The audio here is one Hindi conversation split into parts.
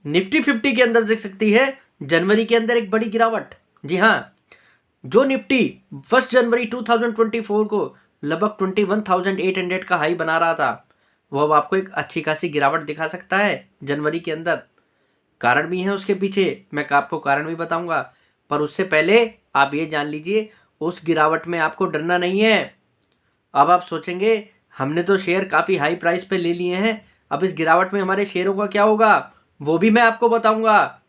निफ्टी 50 के अंदर देख सकती है जनवरी के अंदर एक बड़ी गिरावट। जी हाँ, जो निफ्टी 1 जनवरी 2024 को लगभग 21,800 का हाई बना रहा था, वो अब आपको एक अच्छी खासी गिरावट दिखा सकता है जनवरी के अंदर। कारण भी है उसके पीछे, मैं आपको कारण भी बताऊंगा, पर उससे पहले आप ये जान लीजिए उस गिरावट में आपको डरना नहीं है। अब आप सोचेंगे हमने तो शेयर काफ़ी हाई प्राइस पे ले लिए हैं, अब इस गिरावट में हमारे शेयरों का क्या होगा, वो भी मैं आपको बताऊंगा।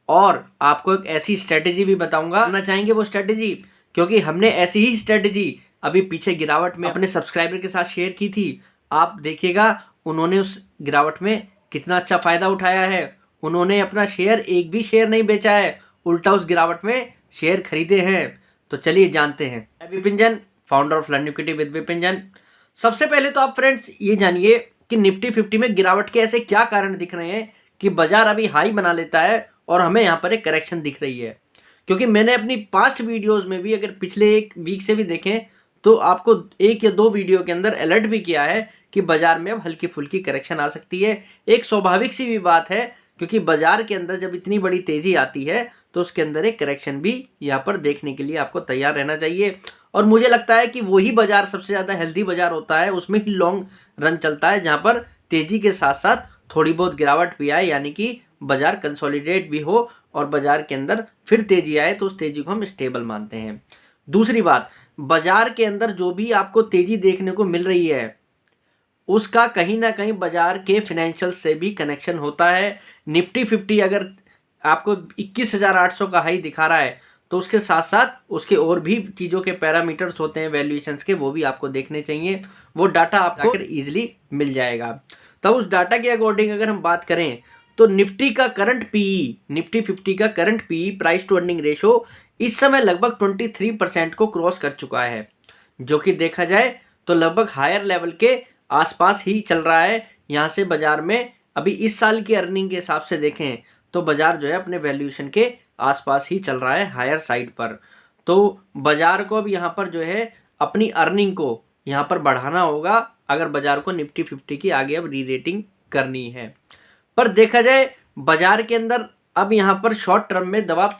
और आपको एक ऐसी स्ट्रेटेजी भी बताऊंगा, करना चाहेंगे वो स्ट्रेटेजी, क्योंकि हमने ऐसी ही स्ट्रेटेजी अभी पीछे गिरावट में अपने सब्सक्राइबर के साथ शेयर की थी। आप देखिएगा उन्होंने उस गिरावट में कितना अच्छा फ़ायदा उठाया है। उन्होंने अपना शेयर, एक भी शेयर नहीं बेचा है, उल्टा उस गिरावट में शेयर खरीदे हैं। तो चलिए जानते हैं। मैं Vipin Jain, founder of learn equity with Vipin Jain. सबसे पहले तो आप फ्रेंड्स ये जानिए कि निफ्टी 50 में गिरावट के ऐसे क्या कारण दिख रहे हैं कि बाजार अभी हाई बना लेता है और हमें यहाँ पर एक करेक्शन दिख रही है। क्योंकि मैंने अपनी पास्ट वीडियोस में भी, अगर पिछले एक वीक से भी देखें, तो आपको 1 या 2 वीडियो के अंदर अलर्ट भी किया है कि बाजार में अब हल्की फुल्की करेक्शन आ सकती है। एक स्वाभाविक सी भी बात है, क्योंकि बाजार के अंदर जब इतनी बड़ी तेजी आती है तो उसके अंदर एक करेक्शन भी यहाँ पर देखने के लिए आपको तैयार रहना चाहिए। और मुझे लगता है कि वही बाजार सबसे ज़्यादा हेल्दी बाजार होता है, उसमें ही लॉन्ग रन चलता है, जहाँ पर तेजी के साथ साथ थोड़ी बहुत गिरावट भी आए, यानी कि बाजार कंसोलिडेट भी हो और बाजार के अंदर फिर तेजी आए, तो उस तेजी को हम स्टेबल मानते हैं। दूसरी बात, बाजार के अंदर जो भी आपको तेजी देखने को मिल रही है उसका कहीं ना कहीं बाजार के फाइनेंशियल से भी कनेक्शन होता है। निफ्टी 50 अगर आपको 21,800 का हाई दिखा रहा है तो उसके साथ साथ उसके और भी चीज़ों के पैरामीटर्स होते हैं वैल्यूएशंस के, वो भी आपको देखने चाहिए। वो डाटा आपको इजीली मिल जाएगा। तब उस डाटा के अकॉर्डिंग अगर हम बात करें तो निफ्टी का करंट पीई, निफ्टी 50 का current PE, price to earning ratio, इस समय लगभग 23% को क्रॉस कर चुका है, जो कि देखा जाए तो लगभग हायर लेवल के आसपास ही चल रहा है। यहाँ से बाजार में अभी इस साल की अर्निंग के हिसाब से देखें तो बाजार जो है अपने वैल्यूएशन के आसपास ही चल रहा है, हायर साइड पर। तो बाजार को अब यहाँ पर जो है अपनी अर्निंग को यहाँ पर बढ़ाना होगा, अगर बाजार को निफ्टी 50 की आगे अब री रेटिंग करनी है। पर देखा जाए बाजार के अंदर अब यहाँ पर शॉर्ट टर्म में दबाव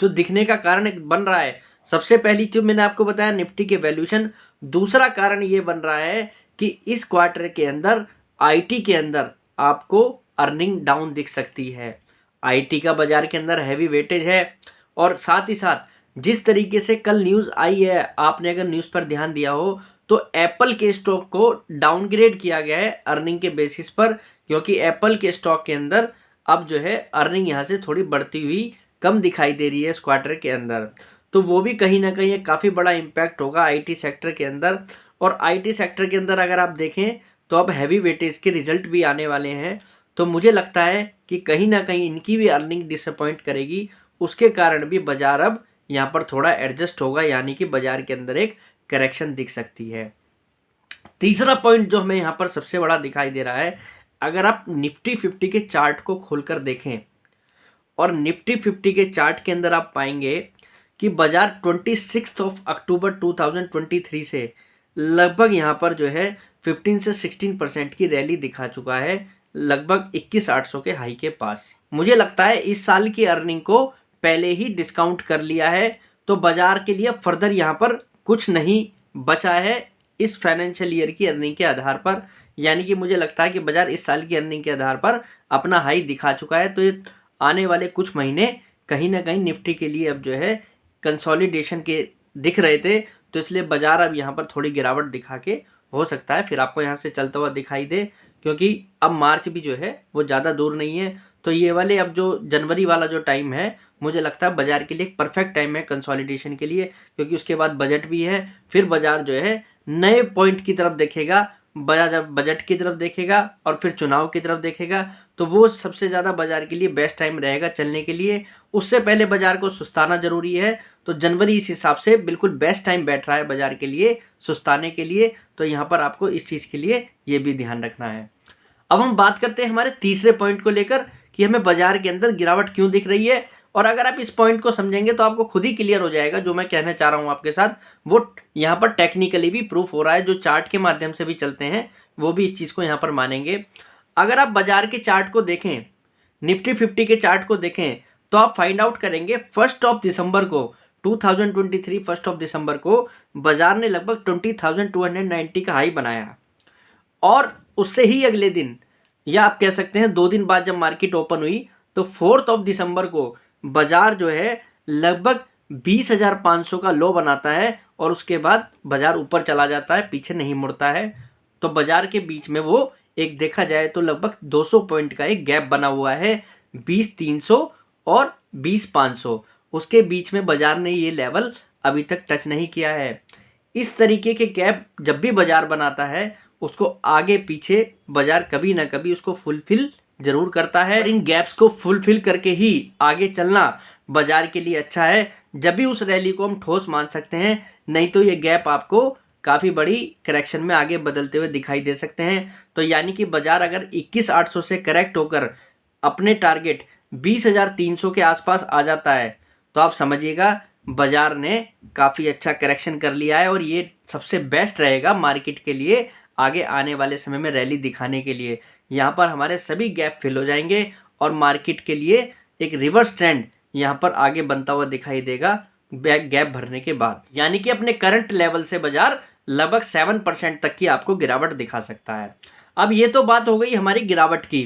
जो दिखने का कारण बन रहा है, सबसे पहली चीज मैंने आपको बताया निफ्टी के वैल्यूएशन। दूसरा कारण ये बन रहा है कि इस क्वार्टर के अंदर आईटी के अंदर आपको अर्निंग डाउन दिख सकती है। आईटी का बाजार के अंदर हैवी वेटेज है, और साथ ही साथ जिस तरीके से कल न्यूज़ आई है, आपने अगर न्यूज़ पर ध्यान दिया हो तो एप्पल के स्टॉक को डाउनग्रेड किया गया है अर्निंग के बेसिस पर, क्योंकि एप्पल के स्टॉक के अंदर अब जो है अर्निंग यहाँ से थोड़ी बढ़ती हुई कम दिखाई दे रही है इस क्वार्टर के अंदर। तो वो भी कहीं ना कहीं एक काफ़ी बड़ा इम्पैक्ट होगा आईटी सेक्टर के अंदर। और आईटी सेक्टर के अंदर अगर आप देखें तो अब हैवी वेटेज के रिजल्ट भी आने वाले हैं, तो मुझे लगता है कि कहीं ना कहीं इनकी भी अर्निंग डिसअपॉइंट करेगी, उसके कारण भी बाजार अब यहाँ पर थोड़ा एडजस्ट होगा, यानी कि बाजार के अंदर एक करेक्शन दिख सकती है। तीसरा पॉइंट जो हमें यहाँ पर सबसे बड़ा दिखाई दे रहा है, अगर आप निफ्टी 50 के चार्ट को खोलकर देखें और निफ्टी 50 के चार्ट के अंदर आप पाएंगे कि बाजार 26 अक्टूबर 2023 से लगभग यहाँ पर जो है 15 से 16% की रैली दिखा चुका है, लगभग 21,800 के हाई के पास। मुझे लगता है इस साल की अर्निंग को पहले ही डिस्काउंट कर लिया है, तो बाजार के लिए फर्दर यहाँ पर कुछ नहीं बचा है इस फाइनेंशियल ईयर की अर्निंग के आधार पर। यानी कि मुझे लगता है कि बाजार इस साल की अर्निंग के आधार पर अपना हाई दिखा चुका है, तो ये आने वाले कुछ महीने कहीं ना कहीं निफ्टी के लिए अब जो है कंसोलिडेशन के दिख रहे थे, तो इसलिए बाजार अब यहाँ पर थोड़ी गिरावट दिखा के हो सकता है फिर आपको यहाँ से चलता हुआ दिखाई दे, क्योंकि अब मार्च भी जो है वो ज़्यादा दूर नहीं है। तो ये वाले अब जो जनवरी वाला जो टाइम है, मुझे लगता है बाजार के लिए एक परफेक्ट टाइम है कंसोलिडेशन के लिए, क्योंकि उसके बाद बजट भी है, फिर बाजार जो है नए पॉइंट की तरफ देखेगा। बाजार जब बजट की तरफ देखेगा और फिर चुनाव की तरफ देखेगा, तो वो सबसे ज़्यादा बाजार के लिए बेस्ट टाइम रहेगा चलने के लिए। उससे पहले बाजार को सुस्ताना जरूरी है, तो जनवरी इस हिसाब से बिल्कुल बेस्ट टाइम बैठ रहा है बाजार के लिए सुस्ताने के लिए। तो यहाँ पर आपको इस चीज़ के लिए ये भी ध्यान रखना है। अब हम बात करते हैं हमारे तीसरे पॉइंट को लेकर कि हमें बाजार के अंदर गिरावट क्यों दिख रही है। और अगर आप इस पॉइंट को समझेंगे तो आपको खुद ही क्लियर हो जाएगा जो मैं कहना चाह रहा हूँ आपके साथ, वो यहाँ पर टेक्निकली भी प्रूफ हो रहा है। जो चार्ट के माध्यम से भी चलते हैं वो भी इस चीज़ को यहाँ पर मानेंगे। अगर आप बाजार के चार्ट को देखें, निफ्टी 50 के चार्ट को देखें तो आप फाइंड आउट करेंगे 1 दिसंबर को 2023 1 दिसंबर को बाजार ने लगभग 20,290 का हाई बनाया और उससे ही अगले दिन या आप कह सकते हैं 2 दिन बाद जब मार्केट ओपन हुई तो 4 दिसंबर को बाजार जो है लगभग 20,500 का लो बनाता है और उसके बाद बाजार ऊपर चला जाता है, पीछे नहीं मुड़ता है। तो बाजार के बीच में वो एक देखा जाए तो लगभग 200 पॉइंट का एक गैप बना हुआ है, 20,300 और 20,500 उसके बीच में बाजार ने ये लेवल अभी तक टच नहीं किया है। इस तरीके के गैप जब भी बाजार बनाता है उसको आगे पीछे बाजार कभी ना कभी उसको फुलफिल जरूर करता है। इन गैप्स को फुलफिल करके ही आगे चलना बाजार के लिए अच्छा है, जब भी उस रैली को हम ठोस मान सकते हैं, नहीं तो ये गैप आपको काफ़ी बड़ी करेक्शन में आगे बदलते हुए दिखाई दे सकते हैं। तो यानी कि बाजार अगर 21,800 से करेक्ट होकर अपने टारगेट 20,300 के आसपास आ जाता है तो आप समझिएगा बाजार ने काफ़ी अच्छा करेक्शन कर लिया है और ये सबसे बेस्ट रहेगा मार्केट के लिए आगे आने वाले समय में रैली दिखाने के लिए। यहाँ पर हमारे सभी गैप फिल हो जाएंगे और मार्केट के लिए एक रिवर्स ट्रेंड यहाँ पर आगे बनता हुआ दिखाई देगा गैप भरने के बाद। यानी कि अपने करंट लेवल से बाजार लगभग 7% तक की आपको गिरावट दिखा सकता है। अब ये तो बात हो गई हमारी गिरावट की।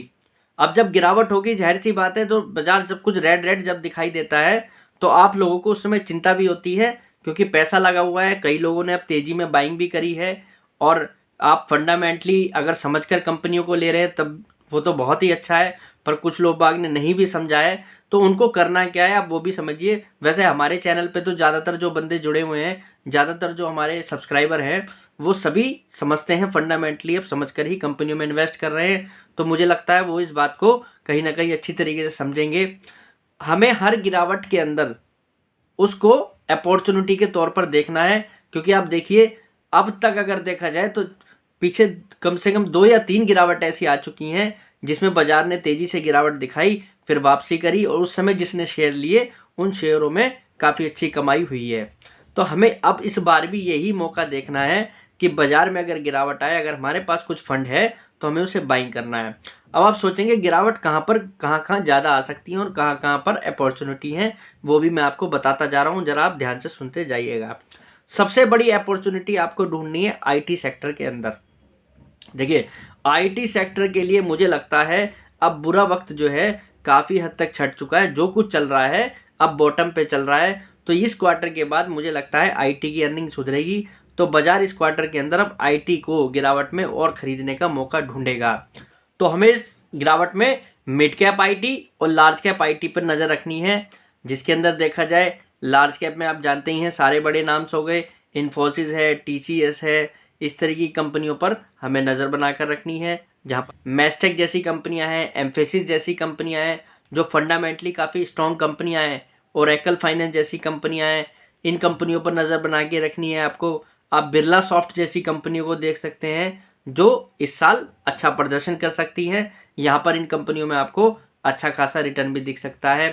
अब जब गिरावट होगी जाहिर सी बात है तो बाजार जब कुछ रेड जब दिखाई देता है तो आप लोगों को उस समय चिंता भी होती है, क्योंकि पैसा लगा हुआ है, कई लोगों ने अब तेज़ी में बाइंग भी करी है और आप फंडामेंटली अगर समझकर कंपनियों को ले रहे हैं तब वो तो बहुत ही अच्छा है, पर कुछ लोग बाग ने नहीं भी समझा है तो उनको करना क्या है आप वो भी समझिए। वैसे हमारे चैनल पे तो ज़्यादातर जो बंदे जुड़े हुए हैं, ज़्यादातर जो हमारे सब्सक्राइबर हैं वो सभी समझते हैं फंडामेंटली, अब समझकर ही कंपनियों में इन्वेस्ट कर रहे हैं। तो मुझे लगता है वो इस बात को कहीं ना कहीं अच्छी तरीके से समझेंगे। हमें हर गिरावट के अंदर उसको अपॉर्चुनिटी के तौर पर देखना है, क्योंकि आप देखिए अब तक अगर देखा जाए तो पीछे कम से कम 2 या 3 गिरावट ऐसी आ चुकी हैं जिसमें बाजार ने तेज़ी से गिरावट दिखाई, फिर वापसी करी और उस समय जिसने शेयर लिए उन शेयरों में काफ़ी अच्छी कमाई हुई है। तो हमें अब इस बार भी यही मौका देखना है कि बाजार में अगर गिरावट आए, अगर हमारे पास कुछ फंड है तो हमें उसे बाइंग करना है। अब आप सोचेंगे गिरावट कहाँ पर कहाँ ज़्यादा आ सकती है और कहाँ पर अपॉर्चुनिटी है, वो भी मैं आपको बताता जा रहा हूँ, ज़रा आप ध्यान से सुनते जाइएगा। सबसे बड़ी अपॉर्चुनिटी आपको ढूंढनी है आईटी सेक्टर के अंदर। देखिए आईटी सेक्टर के लिए मुझे लगता है अब बुरा वक्त जो है काफ़ी हद तक छट चुका है। जो कुछ चल रहा है अब बॉटम पे चल रहा है, तो इस क्वार्टर के बाद मुझे लगता है आईटी की अर्निंग सुधरेगी, तो बाजार इस क्वार्टर के अंदर अब आईटी को गिरावट में और ख़रीदने का मौका ढूंढेगा। तो हमें इस गिरावट में मिड कैप आईटी और लार्ज कैप आईटी पर नज़र रखनी है, जिसके अंदर देखा जाए लार्ज कैप में आप जानते ही हैं सारे बड़े नाम्स हो गए, इन्फोसिस है, टीसीएस है, इस तरह की कंपनियों पर हमें नज़र बनाकर रखनी है। जहाँ पर मैस्टेक जैसी कंपनियां हैं, एम्फेसिस जैसी कंपनियां हैं जो फंडामेंटली काफ़ी स्ट्रॉन्ग कंपनियां हैं, ओरेकल फाइनेंस जैसी कंपनियां हैं, इन कंपनियों पर नज़र बना के रखनी है आपको। आप बिरला सॉफ्ट जैसी कंपनियों को देख सकते हैं जो इस साल अच्छा प्रदर्शन कर सकती हैं, यहाँ पर इन कंपनियों में आपको अच्छा खासा रिटर्न भी दिख सकता है।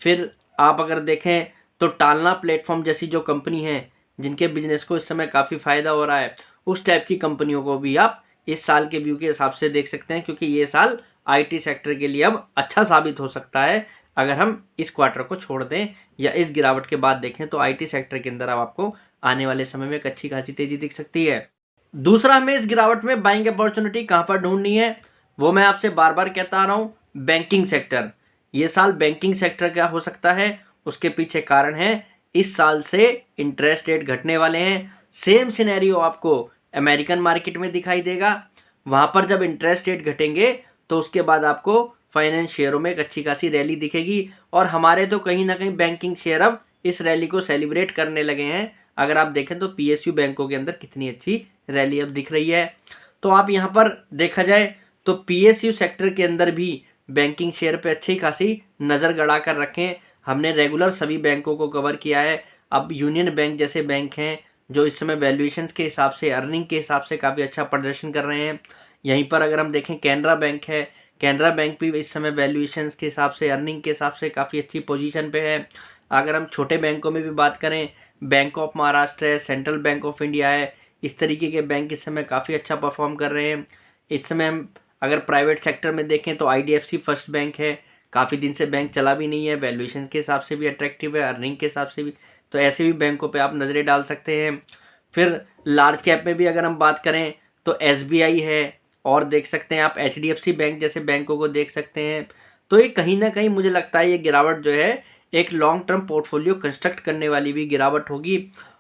फिर आप अगर देखें तो टालना प्लेटफॉर्म जैसी जो कंपनी है जिनके बिजनेस को इस समय काफ़ी फ़ायदा हो रहा है, उस टाइप की कंपनियों को भी आप इस साल के व्यू के हिसाब से देख सकते हैं, क्योंकि ये साल आईटी सेक्टर के लिए अब अच्छा साबित हो सकता है। अगर हम इस क्वार्टर को छोड़ दें या इस गिरावट के बाद देखें तो आईटी सेक्टर के अंदर अब आपको आने वाले समय में एक अच्छी खासी तेज़ी दिख सकती है। दूसरा, हमें इस गिरावट में बाइंग अपॉर्चुनिटी कहाँ पर ढूंढनी है वो मैं आपसे बार बार कहता आ रहा हूँ, बैंकिंग सेक्टर। ये साल बैंकिंग सेक्टर क्या हो सकता है, उसके पीछे कारण है इस साल से इंटरेस्ट रेट घटने वाले हैं। सेम सिनेरियो आपको अमेरिकन मार्केट में दिखाई देगा। वहाँ पर जब इंटरेस्ट रेट घटेंगे तो उसके बाद आपको फाइनेंस शेयरों में एक अच्छी खासी रैली दिखेगी, और हमारे तो कहीं ना कहीं बैंकिंग शेयर अब इस रैली को सेलिब्रेट करने लगे हैं। अगर आप देखें तो पीएसयू बैंकों के अंदर कितनी अच्छी रैली अब दिख रही है। तो आप यहाँ पर देखा जाए तो पीएसयू सेक्टर के अंदर भी बैंकिंग शेयर पे अच्छी खासी नज़र गड़ा कर रखें। हमने रेगुलर सभी बैंकों को कवर किया है। अब यूनियन बैंक जैसे बैंक हैं जो इस समय वैल्यूएशंस के हिसाब से, अर्निंग के हिसाब से काफ़ी अच्छा प्रदर्शन कर रहे हैं। यहीं पर अगर हम देखें कैनरा बैंक है, कैनरा बैंक भी इस समय वैल्यूएशंस के हिसाब से, अर्निंग के हिसाब से काफ़ी अच्छी पोजीशन पे है। अगर हम छोटे बैंकों में भी बात करें, बैंक ऑफ महाराष्ट्र है, सेंट्रल बैंक ऑफ इंडिया है, इस तरीके के बैंक इस समय काफ़ी अच्छा परफॉर्म कर रहे हैं। इस समय हम अगर प्राइवेट सेक्टर में देखें तो आईडीएफसी फर्स्ट बैंक है, काफ़ी दिन से बैंक चला भी नहीं है, वैल्यूएशन के हिसाब से भी अट्रैक्टिव है, अर्निंग के हिसाब से भी, तो ऐसे भी बैंकों पे आप नज़रें डाल सकते हैं। फिर लार्ज कैप में भी अगर हम बात करें तो एसबीआई है, और देख सकते हैं आप एचडीएफसी बैंक जैसे बैंकों को देख सकते हैं। तो ये कहीं ना कहीं मुझे लगता है ये गिरावट जो है एक लॉन्ग टर्म पोर्टफोलियो कंस्ट्रक्ट करने वाली भी गिरावट होगी।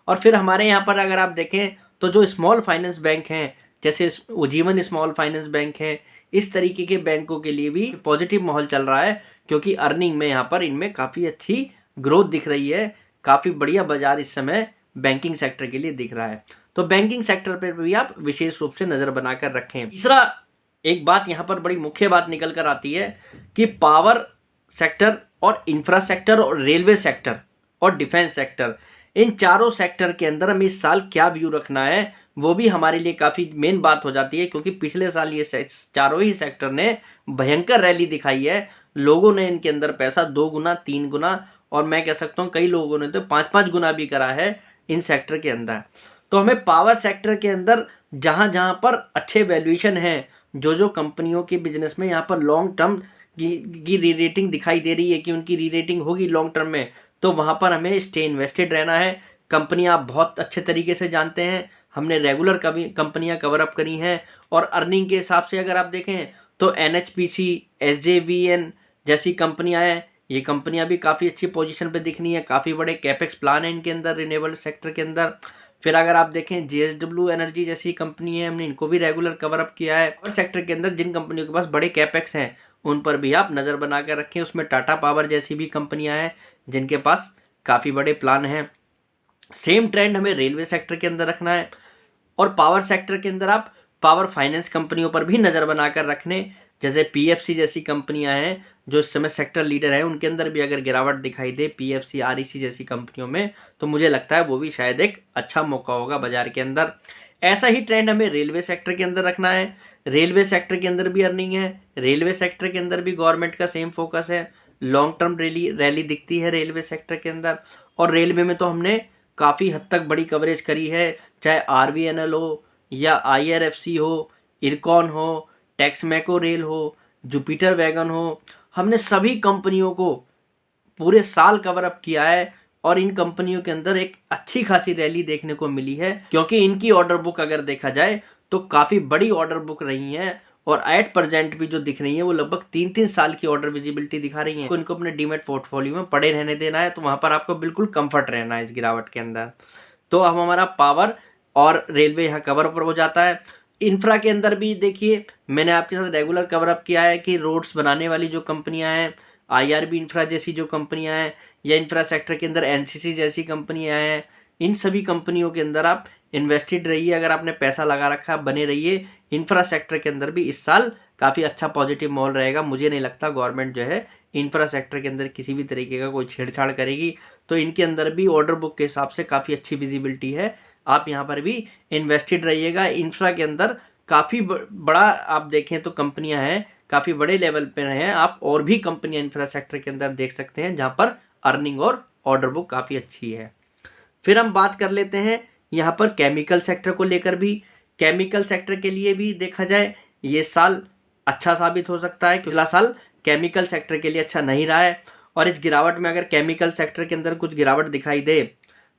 और फिर हमारे यहाँ पर अगर आप देखें तो जो स्मॉल फाइनेंस बैंक हैं, जैसे उज्जीवन स्मॉल फाइनेंस बैंक है, इस तरीके के बैंकों के लिए भी पॉजिटिव माहौल चल रहा है, क्योंकि अर्निंग में यहाँ पर इनमें काफ़ी अच्छी ग्रोथ दिख रही है। काफ़ी बढ़िया बाजार इस समय बैंकिंग सेक्टर के लिए दिख रहा है। तो बैंकिंग सेक्टर पर भी आप विशेष रूप से नज़र बनाकर रखें। तीसरा एक बात यहाँ पर बड़ी मुख्य बात निकल कर आती है कि पावर सेक्टर और इंफ्रा सेक्टर और रेलवे सेक्टर और डिफेंस सेक्टर, इन चारों सेक्टर के अंदर हमें इस साल क्या व्यू रखना है, वो भी हमारे लिए काफ़ी मेन बात हो जाती है। क्योंकि पिछले साल ये चारों ही सेक्टर ने भयंकर रैली दिखाई है। लोगों ने इनके अंदर पैसा 2 गुना 3 गुना और मैं कह सकता हूँ कई लोगों ने तो 5-5 गुना भी करा है इन सेक्टर के अंदर। तो हमें पावर सेक्टर के अंदर जहाँ जहाँ पर अच्छे वैल्यूएशन हैं, जो कंपनियों के बिजनेस में यहाँ पर लॉन्ग टर्म की री रेटिंग दिखाई दे रही है कि उनकी री रेटिंग होगी लॉन्ग टर्म में, तो वहाँ पर हमें स्टे इन्वेस्टेड रहना है। कंपनियाँ आप बहुत अच्छे तरीके से जानते हैं, हमने रेगुलर कभी कंपनियाँ कवर अप करी हैं। और अर्निंग के हिसाब से अगर आप देखें तो एनएचपीसी, एसजेवीएन जैसी कंपनियाँ हैं, ये कंपनियाँ भी काफ़ी अच्छी पोजीशन पे दिख रही हैं। काफ़ी बड़े कैपेक्स प्लान है इनके अंदर रिन्यूएबल सेक्टर के अंदर। फिर अगर आप देखें जेएसडब्ल्यू एनर्जी जैसी कंपनी है, हमने इनको भी रेगुलर कवर अप किया है। और सेक्टर के अंदर जिन कंपनियों के पास बड़े कैपेक्स हैं उन पर भी आप नज़र बना कर रखें। उसमें टाटा पावर जैसी भी कंपनियां हैं जिनके पास काफ़ी बड़े प्लान हैं। सेम ट्रेंड हमें रेलवे सेक्टर के अंदर रखना है। और पावर सेक्टर के अंदर आप पावर फाइनेंस कंपनियों पर भी नज़र बनाकर रखने, जैसे पीएफसी जैसी कंपनियां हैं जो इस समय सेक्टर लीडर हैं, उनके अंदर भी अगर गिरावट दिखाई दे पीएफसी आरईसी जैसी कंपनियों में, तो मुझे लगता है वो भी शायद एक अच्छा मौका होगा बाजार के अंदर। ऐसा ही ट्रेंड हमें रेलवे सेक्टर के अंदर रखना है। रेलवे सेक्टर के अंदर भी अर्निंग है, रेलवे सेक्टर के अंदर भी गवर्नमेंट का सेम फोकस है, लॉन्ग टर्म रैली दिखती है रेलवे सेक्टर के अंदर। और रेलवे में तो हमने काफ़ी हद तक बड़ी कवरेज करी है, चाहे आरवीएनएल हो या आईआरएफसी हो, इरकॉन हो, टेक्समैको रेल हो, जुपिटर वैगन हो, हमने सभी कंपनियों को पूरे साल कवर अप किया है। और इन कंपनियों के अंदर एक अच्छी खासी रैली देखने को मिली है, क्योंकि इनकी ऑर्डर बुक अगर देखा जाए तो काफ़ी बड़ी ऑर्डर बुक रही है। और एट प्रेजेंट भी जो दिख रही है वो लगभग 3-3 साल की ऑर्डर विजिबिलिटी दिखा रही है। इनको अपने डीमेट पोर्टफोलियो में पड़े रहने देना है, तो वहाँ पर आपको बिल्कुल कंफर्ट रहना है इस गिरावट के अंदर। तो अब हमारा पावर और रेलवे यहाँ कवर अप हो जाता है। इंफ्रा के अंदर भी देखिए मैंने आपके साथ रेगुलर कवर अप किया है कि रोड्स बनाने वाली जो कंपनियां हैं, आईआरबी इंफ्रा जैसी जो कंपनियां हैं, या इंफ्रा सेक्टर के अंदर एनसीसी जैसी कंपनियां हैं, इन सभी कंपनियों के अंदर आप इन्वेस्टेड रहिए। अगर आपने पैसा लगा रखा है बने रहिए। इंफ्रा सेक्टर के अंदर भी इस साल काफ़ी अच्छा पॉजिटिव माहौल रहेगा। मुझे नहीं लगता गवर्नमेंट जो है इंफ्रा सेक्टर के अंदर किसी भी तरीके का कोई छेड़छाड़ करेगी। तो इनके अंदर भी ऑर्डर बुक के हिसाब से काफ़ी अच्छी विजिबिलिटी है, आप यहाँ पर भी इन्वेस्टेड रहिएगा। इंफ्रा के अंदर काफ़ी बड़ा आप देखें तो कंपनियां हैं, काफ़ी बड़े लेवल पर हैं। आप और भी कंपनियां इंफ्रा सेक्टर के अंदर देख सकते हैं जहाँ पर अर्निंग और ऑर्डर बुक काफ़ी अच्छी है। फिर हम बात कर लेते हैं यहाँ पर केमिकल सेक्टर को लेकर भी। केमिकल सेक्टर के लिए भी देखा जाए ये साल अच्छा साबित हो सकता है। पिछला साल केमिकल सेक्टर के लिए अच्छा नहीं रहा है। और इस गिरावट में अगर केमिकल सेक्टर के अंदर कुछ गिरावट दिखाई दे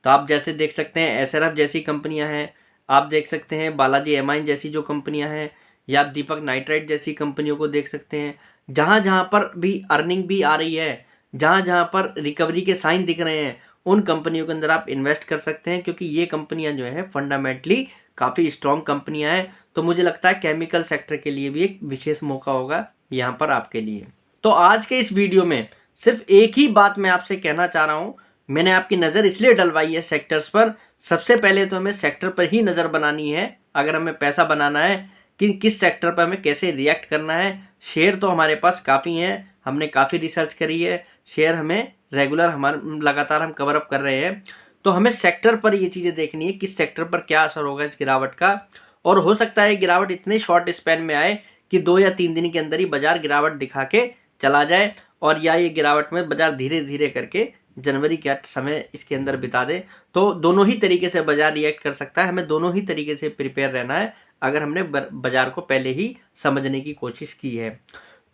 तो आप जैसे देख सकते हैं एसआरएफ जैसी कंपनियां हैं, आप देख सकते हैं बालाजी एमाइन जैसी जो कंपनियां हैं, या आप दीपक नाइट्राइट जैसी कंपनियों को देख सकते हैं। जहाँ जहाँ पर भी अर्निंग भी आ रही है, जहाँ जहाँ पर रिकवरी के साइन दिख रहे हैं, उन कंपनियों के अंदर आप इन्वेस्ट कर सकते हैं, क्योंकि ये कंपनियां जो हैं फंडामेंटली काफ़ी स्ट्रॉन्ग कंपनियां हैं। तो मुझे लगता है केमिकल सेक्टर के लिए भी एक विशेष मौका होगा यहाँ पर आपके लिए। तो आज के इस वीडियो में सिर्फ एक ही बात मैं आपसे कहना चाह रहा हूँ, मैंने आपकी नज़र इसलिए डलवाई है सेक्टर्स पर। सबसे पहले तो हमें सेक्टर पर ही नज़र बनानी है अगर हमें पैसा बनाना है कि किस सेक्टर पर हमें कैसे रिएक्ट करना है। शेयर तो हमारे पास काफ़ी हैं, हमने काफ़ी रिसर्च करी है, शेयर हमें रेगुलर लगातार हम कवर अप कर रहे हैं। तो हमें सेक्टर पर ये चीज़ें देखनी है किस सेक्टर पर क्या असर होगा इस गिरावट का। और हो सकता है गिरावट इतने शॉर्ट स्पैन में आए कि 2 या 3 दिन के अंदर ही बाजार गिरावट दिखा के चला जाए, और या ये गिरावट में बाजार धीरे धीरे करके जनवरी का समय इसके अंदर बिता दे। तो दोनों ही तरीके से बाजार रिएक्ट कर सकता है, हमें दोनों ही तरीके से प्रिपेयर रहना है अगर हमने बाजार को पहले ही समझने की कोशिश की है।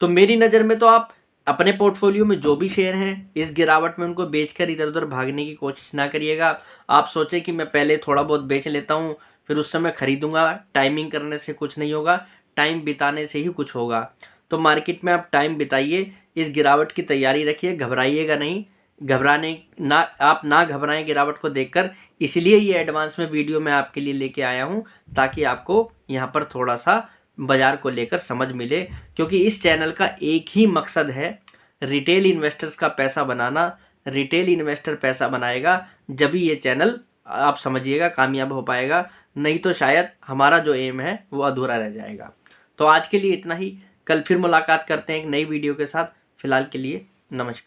तो मेरी नज़र में तो आप अपने पोर्टफोलियो में जो भी शेयर हैं इस गिरावट में उनको बेचकर इधर उधर भागने की कोशिश ना करिएगा। आप सोचें कि मैं पहले थोड़ा बहुत बेच लेता हूँ फिर उस समय खरीदूंगा। टाइमिंग करने से कुछ नहीं होगा, टाइम बिताने से ही कुछ होगा। तो मार्केट में आप टाइम बिताइए, इस गिरावट की तैयारी रखिए, घबराइएगा नहीं। घबराने ना, आप ना घबराएं गिरावट को देखकर। इसलिए ये एडवांस में वीडियो मैं आपके लिए लेके आया हूँ ताकि आपको यहाँ पर थोड़ा सा बाजार को लेकर समझ मिले। क्योंकि इस चैनल का एक ही मकसद है, रिटेल इन्वेस्टर्स का पैसा बनाना। रिटेल इन्वेस्टर पैसा बनाएगा जब ही ये चैनल आप समझिएगा कामयाब हो पाएगा, नहीं तो शायद हमारा जो एम है वो अधूरा रह जाएगा। तो आज के लिए इतना ही, कल फिर मुलाकात करते हैं एक नई वीडियो के साथ। फिलहाल के लिए नमस्कार।